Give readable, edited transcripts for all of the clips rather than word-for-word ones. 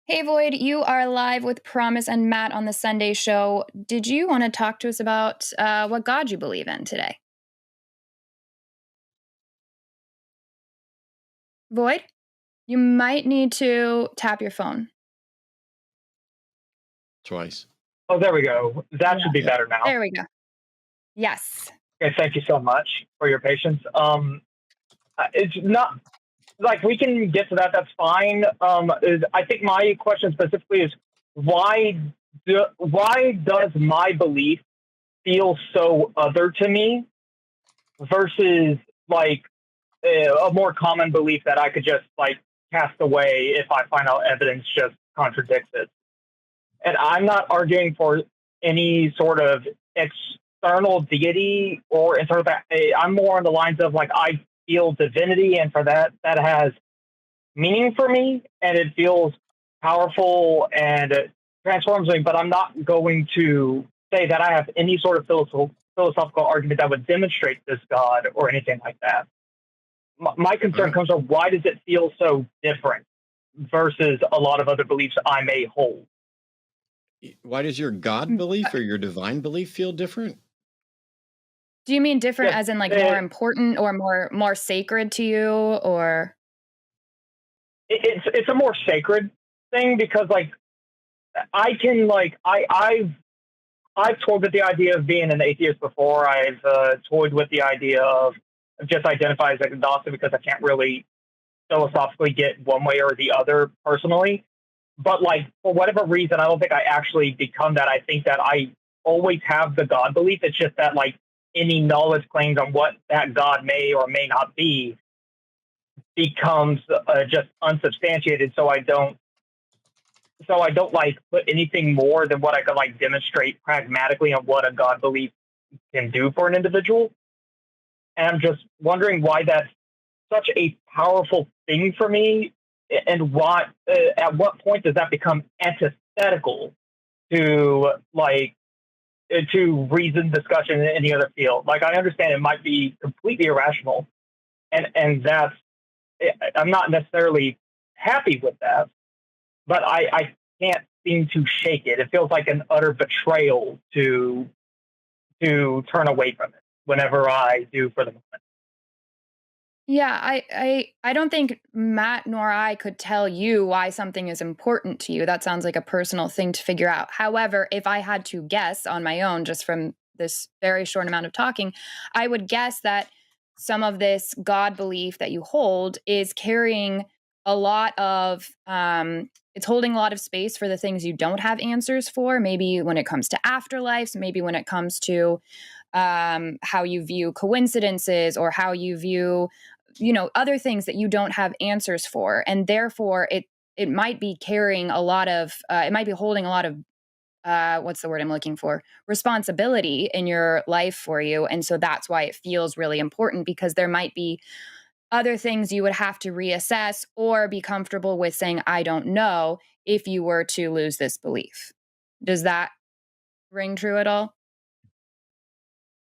Hey Void, you are live with Promise and Matt on the Sunday show. Did you want to talk to us about what God you believe in today? Void, you might need to tap your phone. Twice. Oh, there we go. That Yeah. should be Yep. better now. There we go. Yes. Okay, thank you so much for your patience. It's not like we can get to that. That's fine. I think my question specifically is why why does my belief feel so other to me versus like a more common belief that I could just like cast away if I find out evidence just contradicts it. And I'm not arguing for any sort of external deity or in sort of that. I'm more on the lines of like I feel divinity, and for that has meaning for me, and it feels powerful and it transforms me. But I'm not going to say that I have any sort of philosophical argument that would demonstrate this God or anything like that. My concern Alright. comes from why does it feel so different versus a lot of other beliefs I may hold. Why does your God Mm, belief or your divine belief feel different? Do you mean different Yes, as in like more important or more sacred to you or it's a more sacred thing because like I can like I've toyed with the idea of being an atheist before. I've toyed with the idea of just identify as agnostic because I can't really philosophically get one way or the other personally. But like for whatever reason, I don't think I actually become that. I think that I always have the God belief. It's just that like any knowledge claims on what that God may or may not be becomes just unsubstantiated. So I don't like put anything more than what I could like demonstrate pragmatically on what a God belief can do for an individual. And I'm just wondering why that's such a powerful thing for me, and what at what point does that become antithetical to like to reason, discussion, in any other field? Like I understand it might be completely irrational, and that's I'm not necessarily happy with that, but I can't seem to shake it. It feels like an utter betrayal to turn away from it whenever I do for the moment. Yeah, I don't think Matt nor I could tell you why something is important to you. That sounds like a personal thing to figure out. However, if I had to guess on my own, just from this very short amount of talking, I would guess that some of this God belief that you hold is carrying a lot of, it's holding a lot of space for the things you don't have answers for. Maybe when it comes to afterlives, maybe when it comes to how you view coincidences or how you view other things that you don't have answers for, and therefore it might be carrying a lot of it might be holding a lot of what's the word I'm looking for, responsibility in your life for you, and so that's why it feels really important, because there might be other things you would have to reassess or be comfortable with saying I don't know if you were to lose this belief. Does that ring true at all?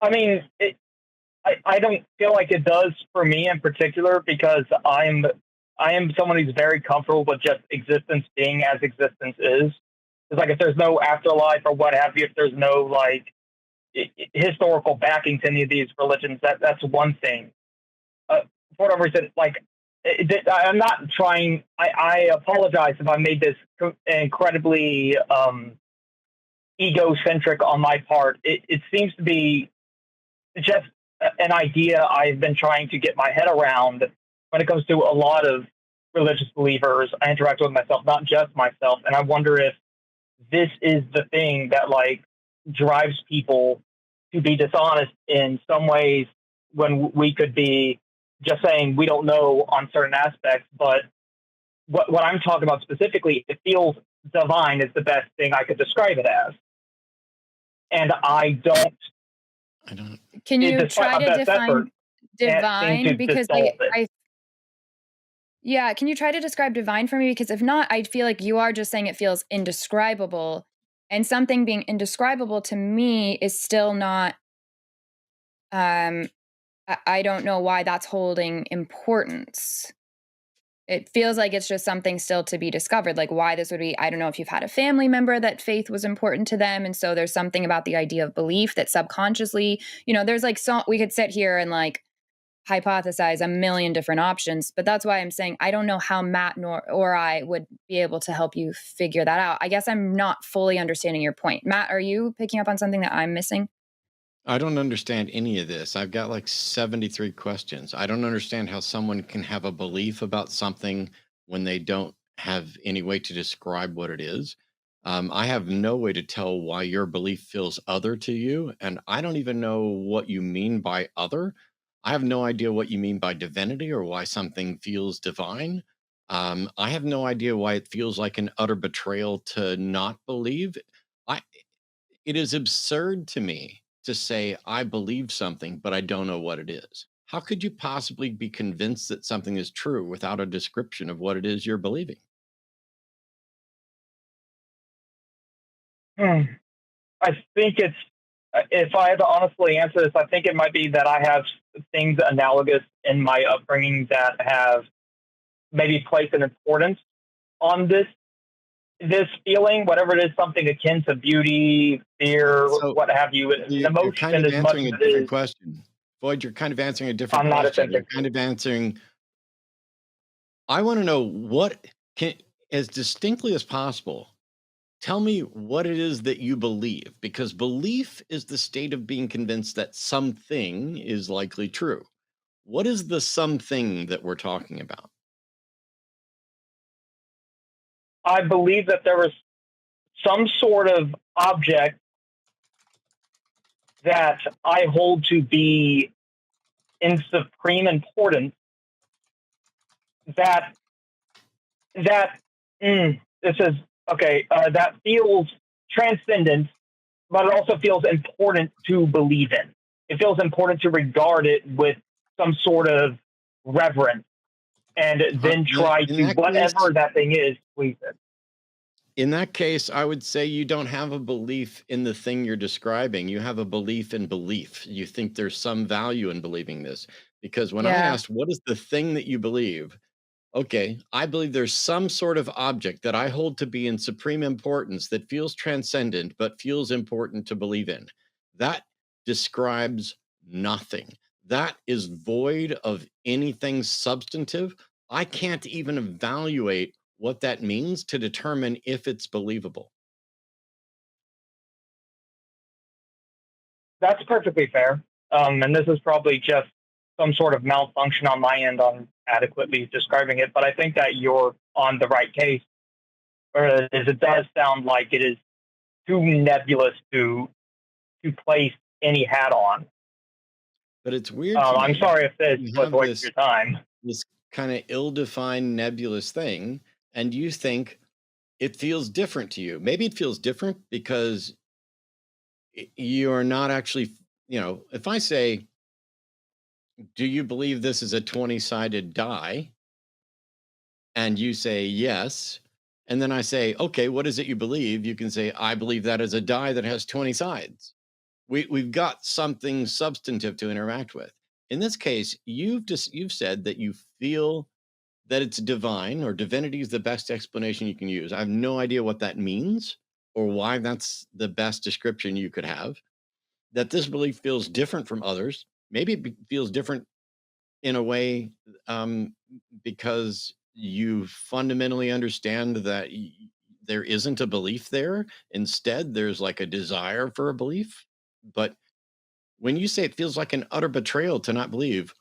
I mean, I don't feel like it does for me in particular because I am someone who's very comfortable with just existence being as existence is. It's like if there's no afterlife or what have you, if there's no like historical backing to any of these religions, that's one thing. For whatever reason, like I'm not trying. I apologize if I made this incredibly egocentric on my part. It seems to be just an idea I've been trying to get my head around when it comes to a lot of religious believers I interact with myself, not just myself. And I wonder if this is the thing that like drives people to be dishonest in some ways when we could be just saying we don't know on certain aspects. But what I'm talking about specifically, it feels divine is the best thing I could describe it as. And I don't, I don't. Can you despite try my to best effort, define can't seem to divine? Because dissolve it. I yeah, can you try to describe divine for me? Because if not, I feel like you are just saying it feels indescribable. And something being indescribable to me is still not, um, I don't know why that's holding importance. It feels like it's just something still to be discovered, like why this would be. I don't know if you've had a family member that faith was important to them, and so there's something about the idea of belief that subconsciously, there's like so we could sit here and like hypothesize a million different options, but that's why I'm saying I don't know how Matt nor or I would be able to help you figure that out. I guess I'm not fully understanding your point. Matt, are you picking up on something that I'm missing? I don't understand any of this. I've got like 73 questions. I don't understand how someone can have a belief about something when they don't have any way to describe what it is. I have no way to tell why your belief feels other to you. And I don't even know what you mean by other. I have no idea what you mean by divinity or why something feels divine. I have no idea why it feels like an utter betrayal to not believe. I, it is absurd to me to say, I believe something, but I don't know what it is. How could you possibly be convinced that something is true without a description of what it is you're believing? Hmm. I think it's, if I had to honestly answer this, I think it might be that I have things analogous in my upbringing that have maybe placed an importance on this feeling, whatever it is, something akin to beauty, fear, So what have you, an you're kind emotion of as much answering as a it different is. question. Boyd, you're kind of answering a different I'm not question. You're authentic. kind of answering, I want to know what can, as distinctly as possible, tell me what it is that you believe, because belief is the state of being convinced that something is likely true. What is the something that we're talking about? I believe that there was some sort of object that I hold to be in supreme importance that that this is okay. That feels transcendent, but it also feels important to believe in. It feels important to regard it with some sort of reverence, and then try In to that case, whatever that thing is, please it. I would say you don't have a belief in the thing you're describing. You have a belief in belief. You think there's some value in believing this. Because when I Yeah. asked, what is the thing that you believe? Okay, I believe there's some sort of object that I hold to be in supreme importance that feels transcendent, but feels important to believe in. That describes nothing. That is void of anything substantive. I can't even evaluate what that means to determine if it's believable. That's perfectly fair. And this is probably just some sort of malfunction on my end on adequately describing it, but I think that you're on the right case. Whereas it does sound like it is too nebulous to place any hat on. But it's weird to I'm me sorry if that this you was have a waste of your time. this kind of ill-defined nebulous thing, and you think it feels different to you. Maybe it feels different because you're not actually, if I say, do you believe this is a 20-sided die? And you say yes. And then I say, okay, what is it you believe? You can say, I believe that is a die that has 20 sides. We've got something substantive to interact with. In this case, you've said that you feel that it's divine, or divinity is the best explanation you can use. I have no idea what that means or why that's the best description you could have. That this belief feels different from others. Maybe it feels different in a way, because you fundamentally understand that there isn't a belief there. Instead, there's like a desire for a belief. But when you say it feels like an utter betrayal to not believe,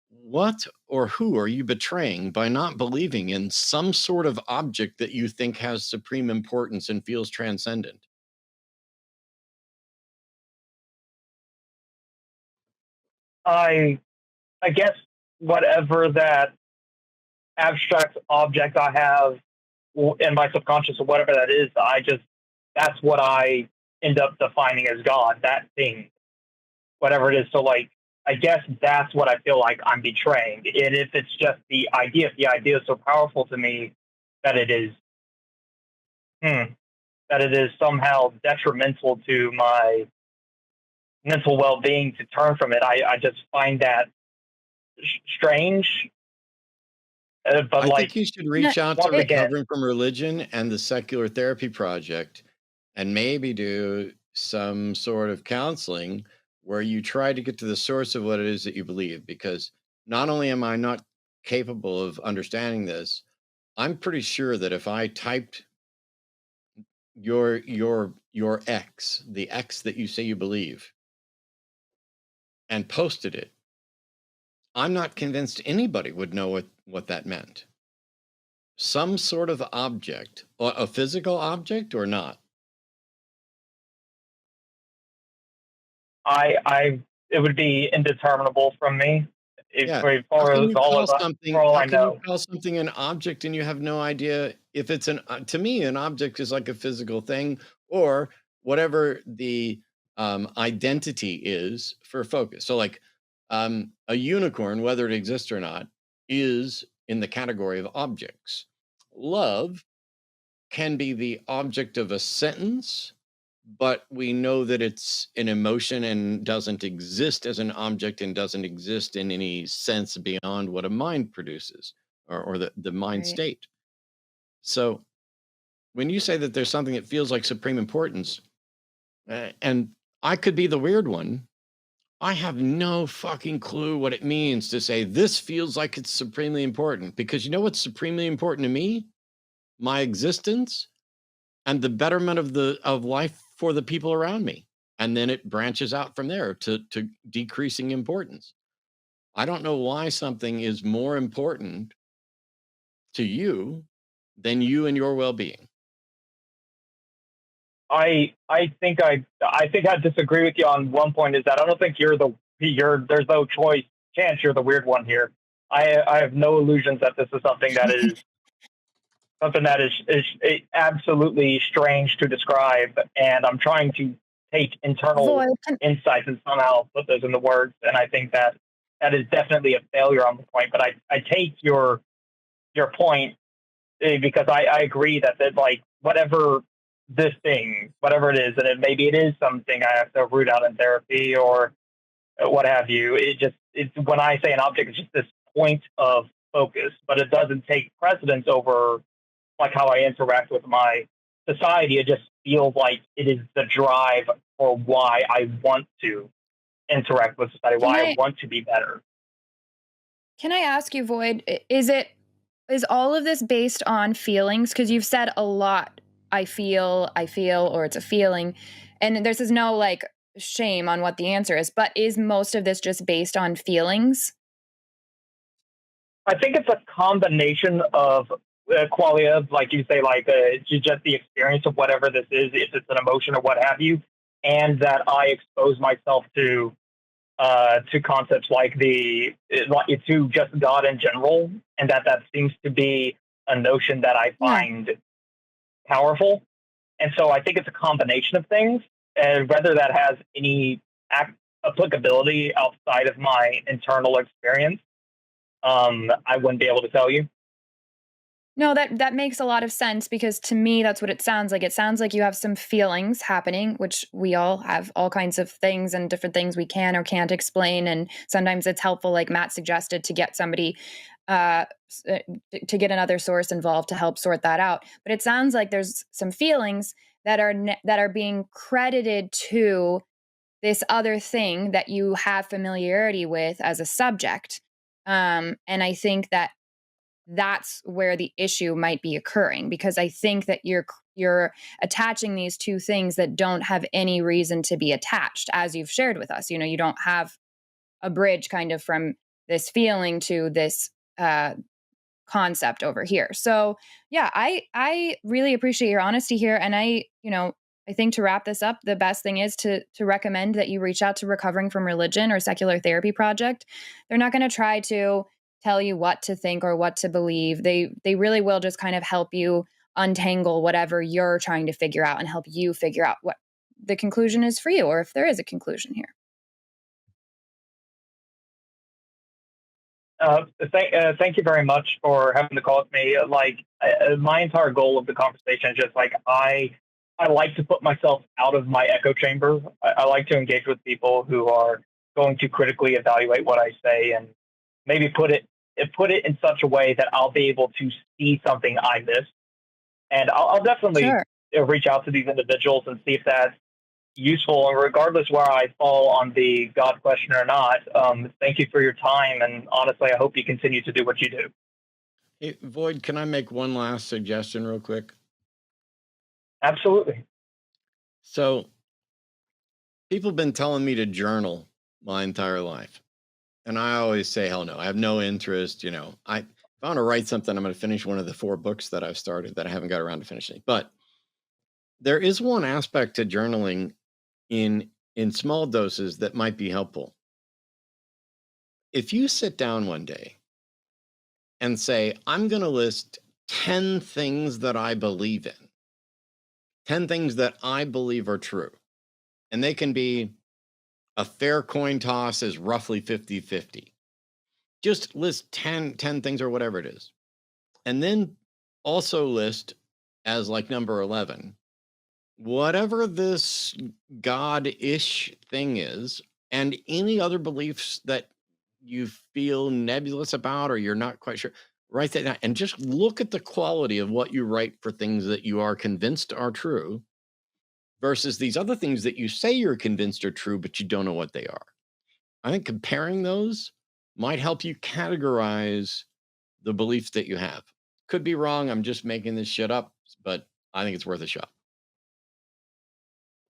what or who are you betraying by not believing in some sort of object that you think has supreme importance and feels transcendent? I I guess whatever that abstract object I have in my subconscious or whatever that is, that's what I end up defining as God, that thing, whatever it is. So like I guess that's what I feel like I'm betraying. And if it's just the idea, if the idea is so powerful to me that it is hmm, that it is somehow detrimental to my mental well being to turn from it, I just find that strange. But I like think you should No, reach out to once it again, Recovering from Religion and the Secular Therapy Project and maybe do some sort of counseling where you try to get to the source of what it is that you believe. Because not only am I not capable of understanding this, I'm pretty sure that if I typed your X, the X that you say you believe, and posted it, I'm not convinced anybody would know what that meant. Some sort of object, a physical object or not. I it would be indeterminable from me. If Yeah. for How can for you all call of for all how I can you know, call something an object and you have no idea if it's an to me, an object is like a physical thing or whatever the identity is for focus. So like a unicorn, whether it exists or not, is in the category of objects. Love can be the object of a sentence, but we know that it's an emotion and doesn't exist as an object and doesn't exist in any sense beyond what a mind produces or the mind right. state. So when you say that there's something that feels like supreme importance, and I could be the weird one, I have no fucking clue what it means to say this feels like it's supremely important because you know what's supremely important to me? My existence and the betterment of life for the people around me. And then it branches out from there to decreasing importance. I don't know why something is more important to you than you and your well-being. I think I disagree with you on one point. Is that I don't think you're there's no choice chance you're the weird one here. I have no illusions that this is something that is absolutely strange to describe, and I'm trying to take internal Void. insights and somehow put those into words. And I think that that is definitely a failure on the point. But I take your point because I agree that like whatever this thing, whatever it is, and maybe it is something I have to root out in therapy or what have you. It's when I say an object, it's just this point of focus, but it doesn't take precedence over like how I interact with my society. It just feels like it is the drive for why I want to interact with society, Can why I I want to be better. can I ask you, Void, is all of this based on feelings? Because you've said a lot. I feel, or it's a feeling, and there's no like shame on what the answer is. But is most of this just based on feelings? I think it's a combination of quality of, like you say, like just the experience of whatever this is, if it's an emotion or what have you, and that I expose myself to concepts like to just God in general, and that seems to be a notion that I Yeah. find powerful. And so I think it's a combination of things, and whether that has any applicability outside of my internal experience, I wouldn't be able to tell you. No, that makes a lot of sense because to me that's what it sounds like. It sounds like you have some feelings happening, which we all have all kinds of things and different things we can or can't explain. And sometimes it's helpful, like Matt suggested, to get somebody to get another source involved to help sort that out. But it sounds like there's some feelings that are being credited to this other thing that you have familiarity with as a subject. And I think that that's where the issue might be occurring because I think that you're attaching these two things that don't have any reason to be attached, as you've shared with us. You know, you don't have a bridge kind of from this feeling to this concept over here. So yeah, I really appreciate your honesty here, and I think to wrap this up, the best thing is to recommend that you reach out to Recovering from Religion or Secular Therapy Project. They're not going to try to tell you what to think or what to believe. They really will just kind of help you untangle whatever you're trying to figure out and help you figure out what the conclusion is for you, or if there is a conclusion here. Thank you very much for having the call with me. Like my entire goal of the conversation is just like I like to put myself out of my echo chamber. I like to engage with people who are going to critically evaluate what I say and maybe put it put it in such a way that I'll be able to see something I missed. And I'll definitely Sure. reach out to these individuals and see if that's useful. And regardless where I fall on the God question or not, thank you for your time. And honestly, I hope you continue to do what you do. Hey, Void, can I make one last suggestion real quick? Absolutely. So people have been telling me to journal my entire life. And I always say, hell no, I have no interest. If I want to write something, I'm going to finish one of the 4 books that I've started that I haven't got around to finishing. But there is one aspect to journaling in small doses that might be helpful. If you sit down one day and say, I'm going to list 10 things that I believe in, 10 things that I believe are true, and they can be a fair coin toss is roughly 50-50. Just list 10 things or whatever it is. And then also list as like number 11, whatever this God-ish thing is, and any other beliefs that you feel nebulous about or you're not quite sure, write that down and just look at the quality of what you write for things that you are convinced are true versus these other things that you say you're convinced are true, but you don't know what they are. I think comparing those might help you categorize the beliefs that you have. Could be wrong. I'm just making this shit up, but I think it's worth a shot.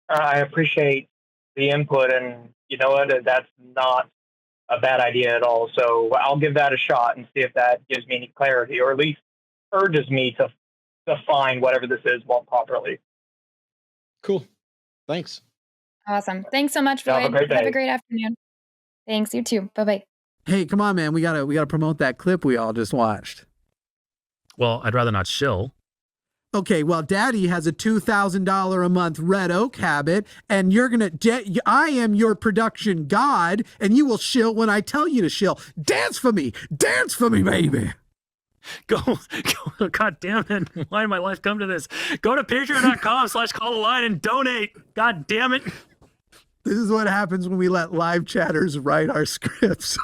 I appreciate the input, and you know what? That's not a bad idea at all. So I'll give that a shot and see if that gives me any clarity, or at least urges me to define whatever this is more properly. Cool. Thanks. Awesome. Thanks so much, Have a Void. great Have a day. great afternoon. Thanks. You too. Bye-bye. Hey, come on, man. We gotta promote that clip we all just watched. Well, I'd rather not shill. Okay, well, Daddy has a $2,000 a month red oak habit, and I am your production god, and you will shill when I tell you to shill. Dance for me, baby. Go, God damn it. Why did my life come to this? Go to patreon.com/call-a-line and donate. God damn it. This is what happens when we let live chatters write our scripts.